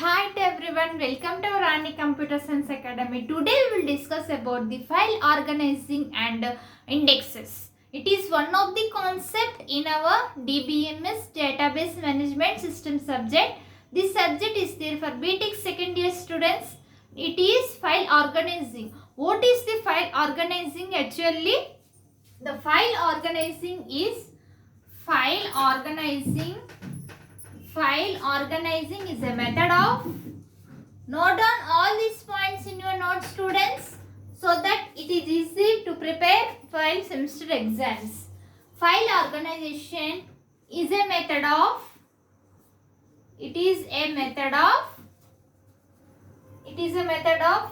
Hi to everyone, welcome to our Rani Computer Science Academy. Today we will discuss about the file organizing and indexes. It is one of the concept in our DBMS Database Management System subject. This subject is there for BTech second year students. It is file organizing. What is the file organizing actually? The file organizing is File organizing is a method of note down all these points in your notes, students, so that it is easy to prepare for semester exams. File organization is a method of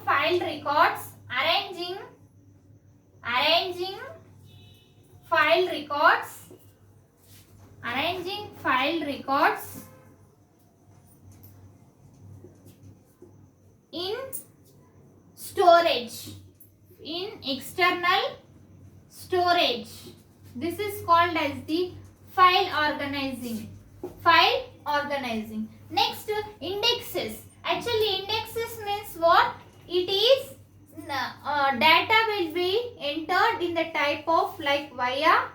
file records, arranging file records in storage, in external storage. This is called as the file organizing. Next, indexes. Actually, indexes means what? It is data will be entered in the type of like via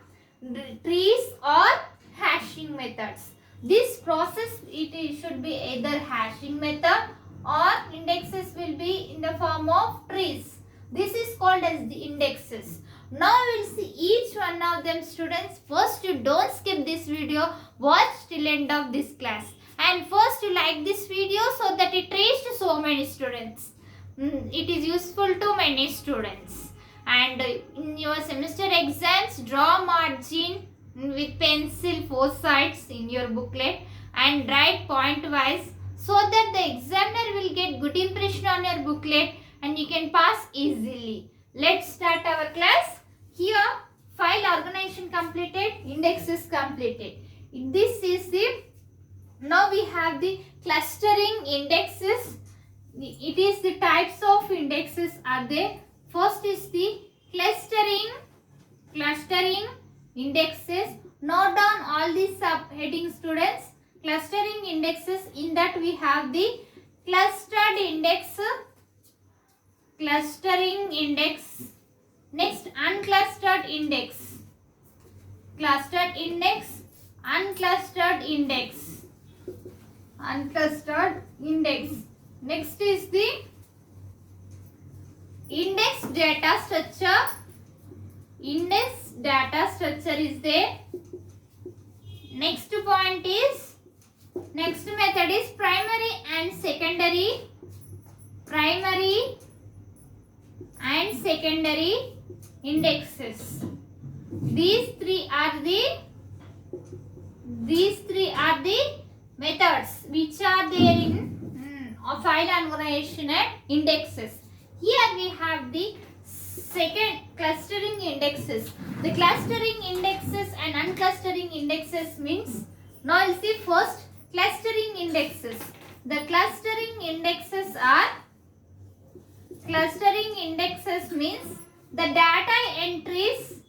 trees or hashing methods. This process should be either hashing method or indexes will be in the form of trees. This is called as the indexes. Now we will see each one of them, students. First, you don't skip this video. Watch till end of this class. And first, you like this video so that it reached so many students. It is useful to many students. And in your semester exams, draw margin with pencil 4 sides in your booklet and write point wise, so that the examiner will get good impression on your booklet and you can pass easily. Let's start our class. Here, file organization completed, indexes completed. Now we have the clustering indexes. It is the types of indexes are there. First is the clustering indexes. Note down all these subheadings, students. Clustering indexes, in that we have the clustering index. Next, unclustered index. Clustered index, unclustered index. Next is the index data structure. Index data structure is there. Next method is primary and secondary indexes. These three are the methods which are there in file organization and indexes. Here we have the second clustering indexes. The clustering indexes and unclustering indexes means, now you see first clustering indexes. The clustering indexes means the data entries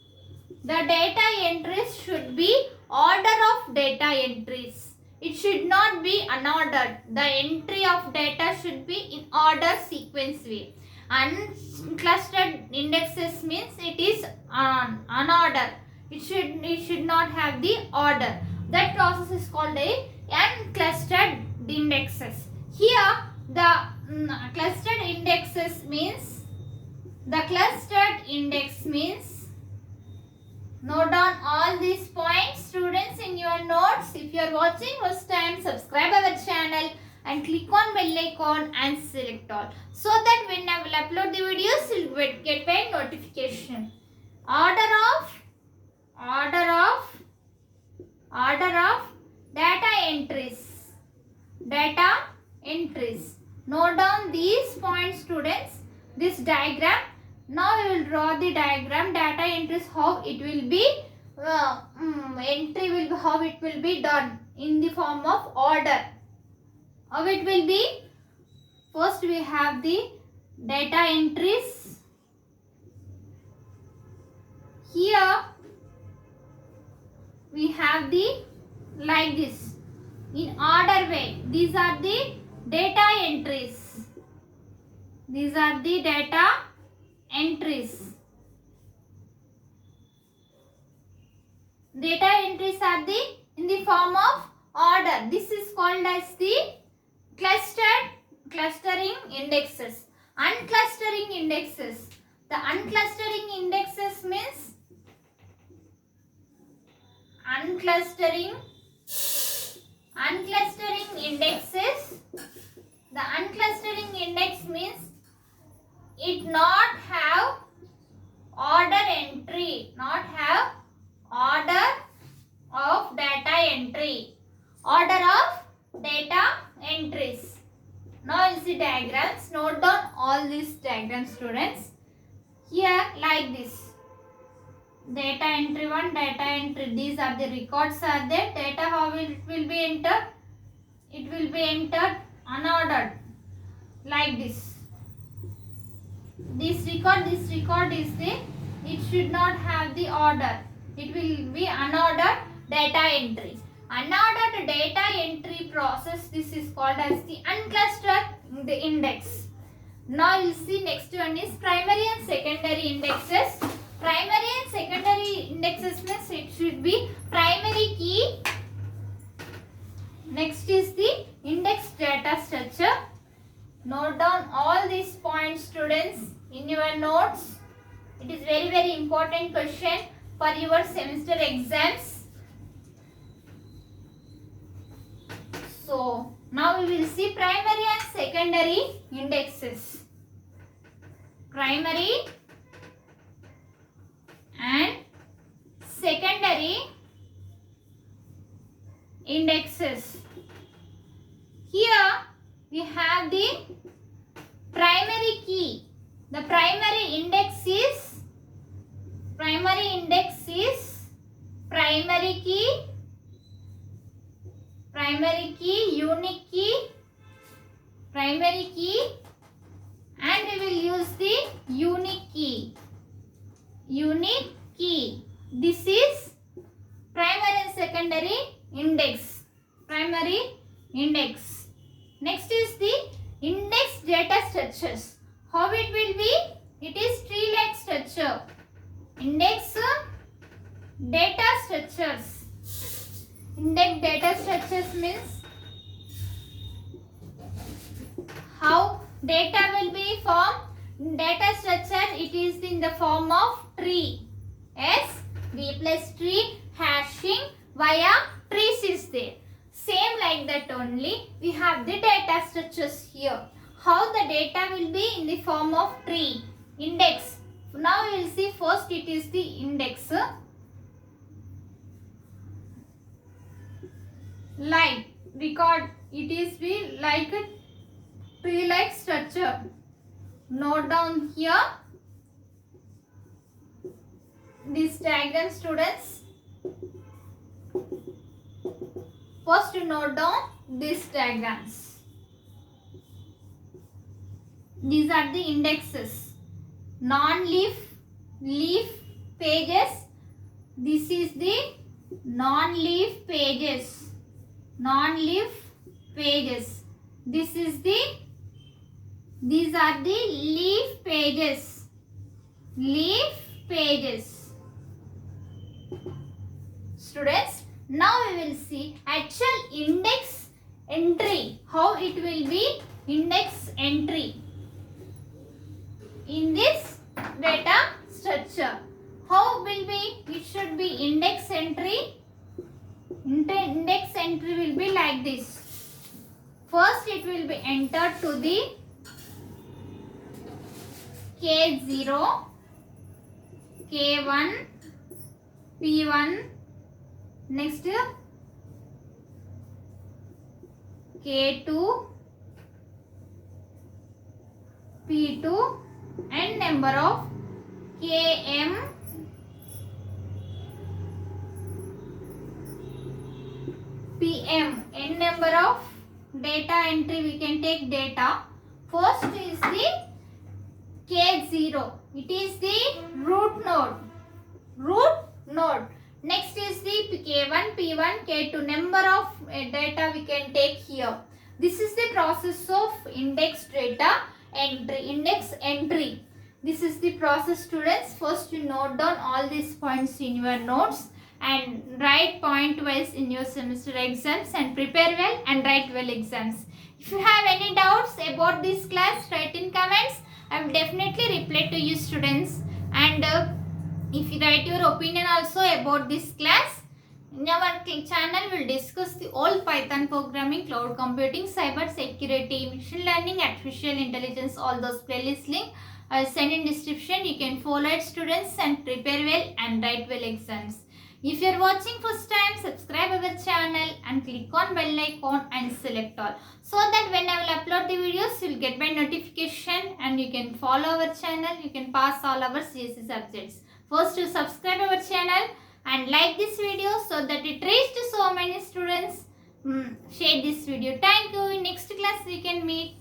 should be order of data entries. It should not be unordered. The entry of data should be in order sequence way. Unclustered indexes means it is unordered. It should not have the order. That process is called a unclustered indexes. Here the clustered indexes means, note down all these points, students, in your notes. If you are watching first time, subscribe our channel and click on bell icon and select all, so that when I will upload the videos, you will get a notification. Order of data entries. Note down these points, students. This diagram. Now we will draw the diagram. Data entries, how it will be how it will be done in the form of order. How it will be? First we have the data entries. Here we have the like this in order way. These are the data entries. These are the data entries. Data entries are the in the form of order. This is called as the clustering indexes. Unclustering indexes. The unclustering indexes means unclustering indexes. The unclustering index means it not have order entry, not have order of data entry, order of data entries. Now you see diagrams. Note down all these diagrams, students. Here like this, data entry 1, data entry, these are the records are there. Data how it will be entered? It will be entered unordered like this. This record is the, it should not have the order. It will be unordered data entry. Unordered data entry process, this is called as the unclustered the index. Now you see next one is primary and secondary indexes. Primary and secondary indexes means it should be primary key. Next is the index data structure. Note down all these points, students, in your notes. It is very important question for your semester exams. So now we will see primary and secondary indexes. Primary and secondary indexes. Here we have the primary key. The primary index is primary key, unique key, primary key, and we will use the unique key. This is primary and secondary index. Primary index. Next is the index data structures. How it will be? It is tree-like structure. Index data structures. Index data structures means how data will be formed. Data structure, it is in the form of tree. S, B plus tree, hashing via trees is there. Same like that only. We have the data structures here. How the data will be in the form of tree. Index. Now we will see first it is the index. Like record, it is be like a tree-like structure. Note down here this diagram, students. First note down these diagrams. These are the indexes. Non-leaf, leaf pages. This is the non-leaf pages. Non-leaf pages. These are the leaf pages. Leaf pages. Students, now we will see actual index entry. How it will be index entry in this data structure. How will be? It should be index entry. Index entry will be like this. First it will be entered to the K0, K1, P1, next K2, P2 and number of Km, PM. N number of data entry we can take data. First is the K0. It is the root node. Next is the K1, P1, K2. Number of data we can take here. This is the process of index data entry, index entry. This is the process, students. First you note down all these points in your notes and write point wise in your semester exams and prepare well and write well exams. If you have any doubts about this class, write in comments. I will definitely reply to you, students. And if you write your opinion also about this class, in our channel we will discuss the all Python programming, cloud computing, cyber security, machine learning, artificial intelligence, all those playlist link I will send in description. You can follow it, students, and prepare well and write well exams. If you are watching first time, subscribe our channel and click on bell icon and select all, so that when I will upload the videos you will get by notification and you can follow our channel. You can pass all our CSE subjects. First you subscribe our channel and like this video so that it reaches so many students. Share this video. Thank you. In next class we can meet.